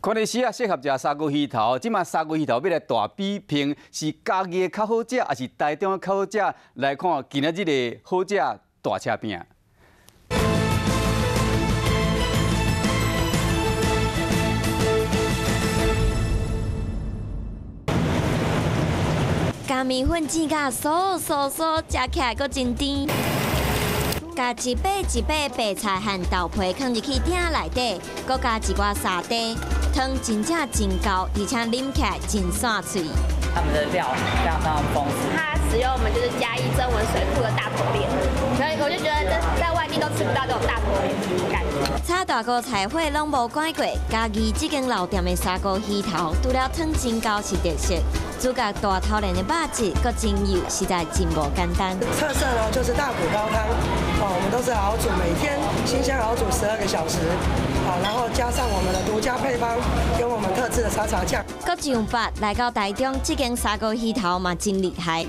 看电视啊，适合食砂锅鱼头。即马砂锅鱼头要来大比拼，是家己的较好食，还是台中的较好食？来看今仔日的好食大车饼。加面粉煎甲酥，食起来阁真甜。加一把白菜和豆皮放入去鼎内底，阁加一寡沙茶，汤真正真够，而且啉起来真散脆。他们的料非常丰富。它使用我们就是嘉义曾文水库的大头鲢，所以我就觉得在外地都吃不到这种大头鲢的感觉。炒大锅菜花拢无改过，家己这间老店的砂锅鱼头，除了汤真够是特色，主角大头鲢的肉质阁真油，实在真无简单。特色呢就是大骨高汤，我们都是熬煮，每天新鲜熬煮12个小时，然后加上我们的独家配方跟我们特制的沙茶酱。阁上八来到台中这间砂锅鱼头嘛真厉害，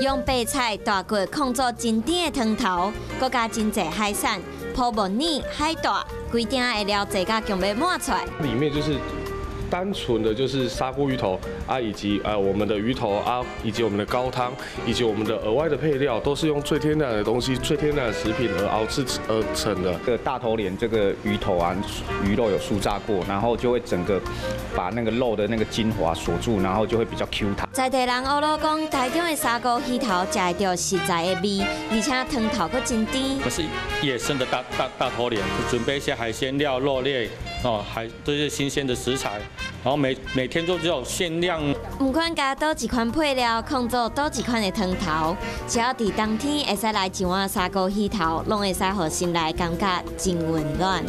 用白菜、大骨控做真甜的汤头，阁加真济海产，泡木耳、海带，规鼎的料侪甲强要满出来。里面就是单纯的就是砂锅鱼头啊，以及我们的鱼头啊，以及我们的高汤，以及我们的额外的配料，都是用最天然的东西、最天然的食品而熬制而成的。这个大头鲢这个鱼头啊，鱼肉有酥炸过，然后就会整个把那个肉的那个精华锁住，然后就会比较 Q 弹。在地人欧罗讲，台中的砂锅鱼头食得到实在的味，而且汤头阁真甜。我是野生的大头鲢，准备一些海鲜料、肉类都是新鲜的食材，然后每天都只有限量。不管加倒一款配料，控做倒一款的汤头，只要伫冬天会使来一碗砂锅鱼头，拢会使互心内感觉真温暖。